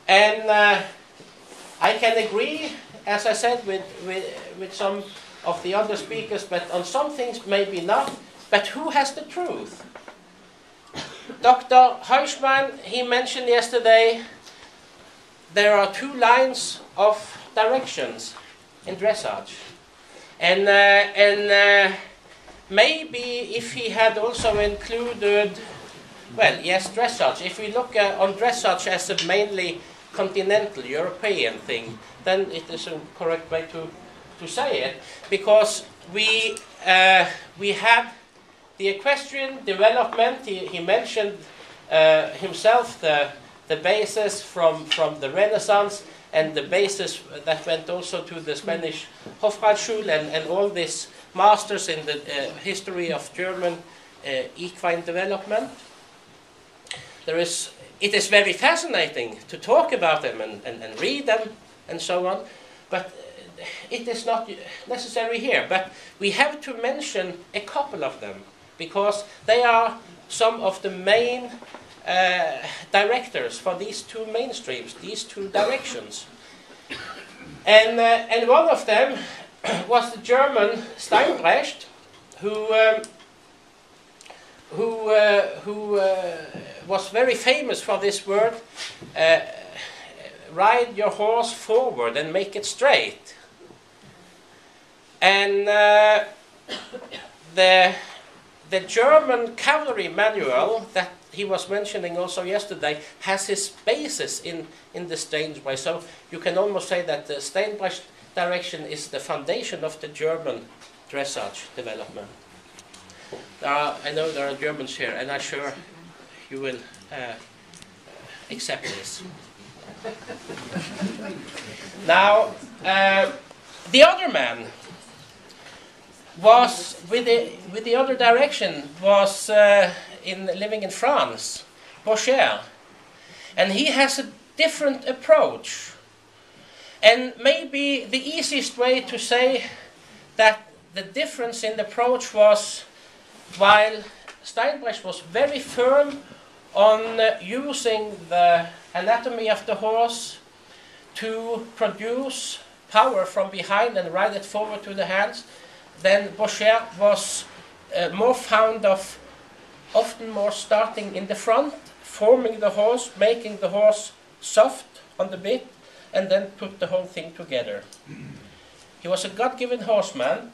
And I can agree, as I said, with some of the other speakers, but on some things maybe not. But who has the truth? Dr. Huysman, he mentioned yesterday, there are two lines of directions in dressage. And maybe if he had also included, well, yes, dressage. If we look on dressage as a mainly continental European thing, then it is a correct way to say it, because we had the equestrian development. He mentioned himself the basis from the Renaissance, and the basis that went also to the Spanish Hofreitschule and all these masters in the history of German equine development. It is very fascinating to talk about them and read them and so on, but it is not necessary here. But we have to mention a couple of them, because they are some of the main directors for these two mainstreams, these two directions. And one of them was the German Steinbrecht, who was very famous for this word, ride your horse forward and make it straight. And the German cavalry manual that he was mentioning also yesterday has his basis in the Steinbrecht. So you can almost say that the Steinbrecht direction is the foundation of the German dressage development. I know there are Germans here, and I'm sure you will accept this. Now, the other man was with the other direction was living in France, Boucher, and he has a different approach. And maybe the easiest way to say that the difference in the approach was, while Steinbrecht was very firm on using the anatomy of the horse to produce power from behind and ride it forward to the hands, then Boucher was more fond of often more starting in the front, forming the horse, making the horse soft on the bit, and then put the whole thing together. He was a God-given horseman.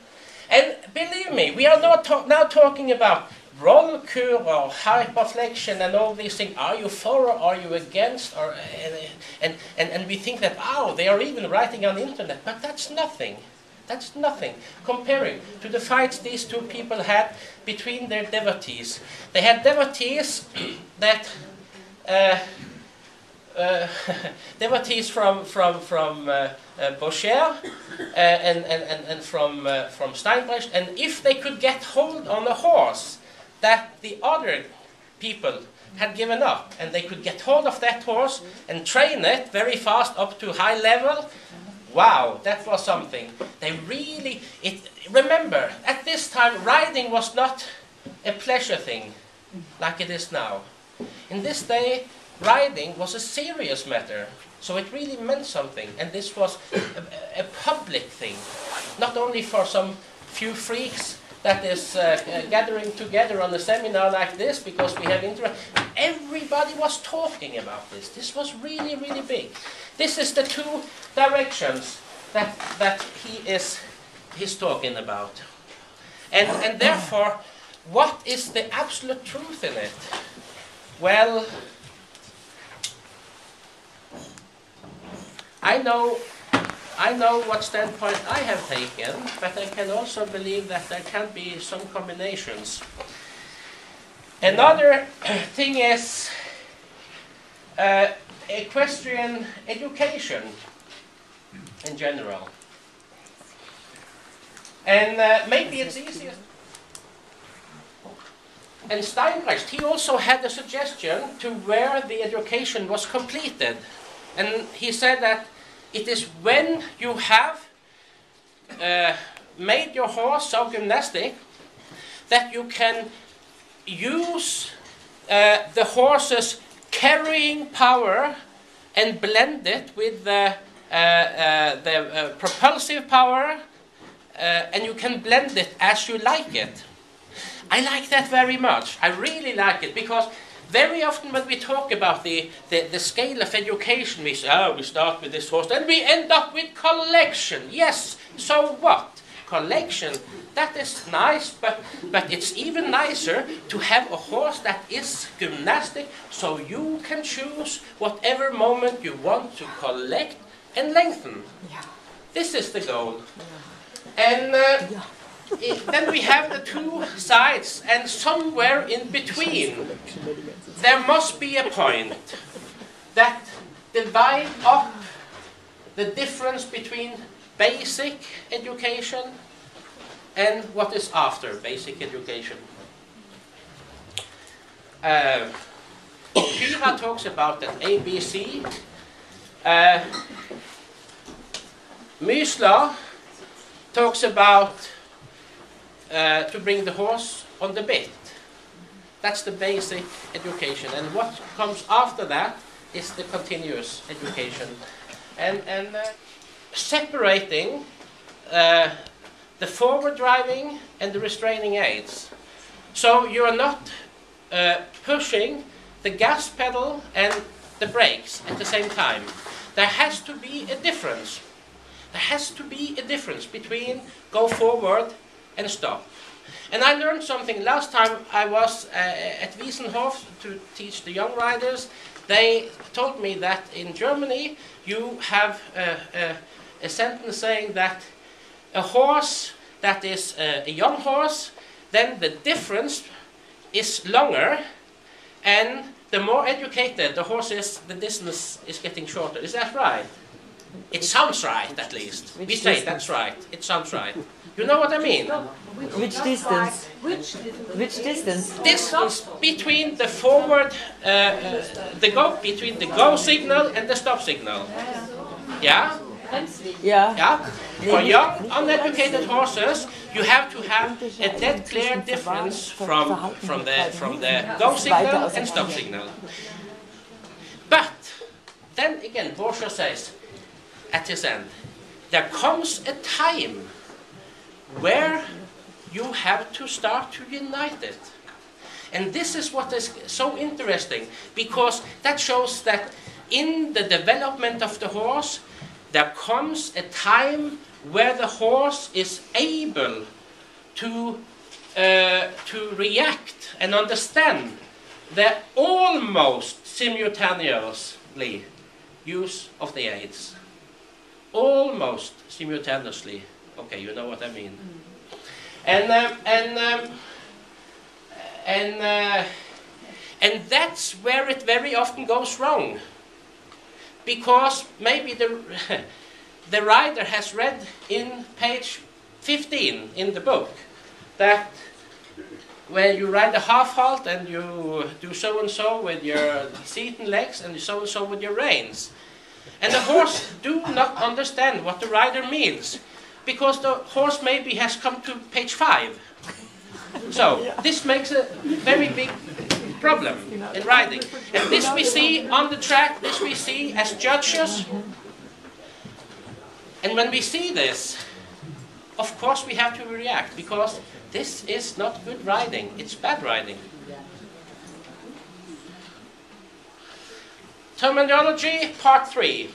And believe me, we are not now talking about roll cure or hyperflexion and all these things. Are you for or are you against? Or, and we think that, oh, they are even writing on the internet. But that's nothing. That's nothing comparing to the fights these two people had between their devotees. They had devotees that devotees from Boucher and from Steinbrecht, and if they could get hold on a horse that the other people had given up, and they could get hold of that horse and train it very fast up to high level, wow, that was something. They really, remember, at this time riding was not a pleasure thing like it is now. In this day, riding was a serious matter, so it really meant something, and this was a public thing, not only for some few freaks that is gathering together on a seminar like this because we have interest. Everybody was talking about this. This was really, really big. This is the two directions that he's talking about, and therefore, what is the absolute truth in it? Well, I know what standpoint I have taken, but I can also believe that there can be some combinations. Another thing is equestrian education in general. And maybe it's easiest. And Steinbrecht, he also had a suggestion to where the education was completed. And he said that it is when you have made your horse so gymnastic that you can use the horse's carrying power and blend it with the propulsive power, and you can blend it as you like it. I like that very much. I really like it, because very often when we talk about the scale of education, we say, oh, we start with this horse, then we end up with collection. Yes, so what? Collection, that is nice, but it's even nicer to have a horse that is gymnastic, so you can choose whatever moment you want to collect and lengthen. Yeah. This is the goal. Yeah. And then we have the two sides, and somewhere in between there must be a point that divides up the difference between basic education and what is after basic education. Kyra talks about that ABC. Mysler talks about to bring the horse on the bit. That's the basic education, and what comes after that is the continuous education, and separating the forward driving and the restraining aids. So you are not pushing the gas pedal and the brakes at the same time. There has to be a difference. There has to be a difference between go forward and stop. And I learned something last time I was at Wiesenhof to teach the young riders. They told me that in Germany you have a sentence saying that a horse that is a young horse, then the difference is longer, and the more educated the horse is, the distance is getting shorter. Is that right? It sounds right, at least. We say that's right. It sounds right. You know what I mean? Which distance? Which distance? Distance between the forward, between the go signal and the stop signal. Yeah? Yeah. Yeah? For young, uneducated horses, you have to have a dead clear difference from the go signal and stop signal. But then again, Borchia says at his end, there comes a time where you have to start to unite it. And this is what is so interesting, because that shows that in the development of the horse, there comes a time where the horse is able to react and understand the almost simultaneously use of the aids. Almost simultaneously. Okay, you know what I mean. And that's where it very often goes wrong, because maybe the rider has read in page 15 in the book that when you ride a half halt and you do so and so with your seat and legs and so with your reins, and the horse do not understand what the rider means, because the horse maybe has come to page 5. So this makes a very big problem in riding. And this we see on the track, this we see as judges. And when we see this, of course we have to react, because this is not good riding, it's bad riding. Terminology, part 3.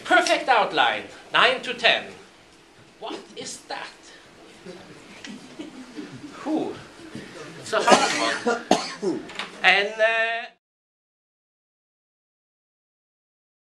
Perfect outline, 9 to 10. What is that? Whew. It's a hard one. And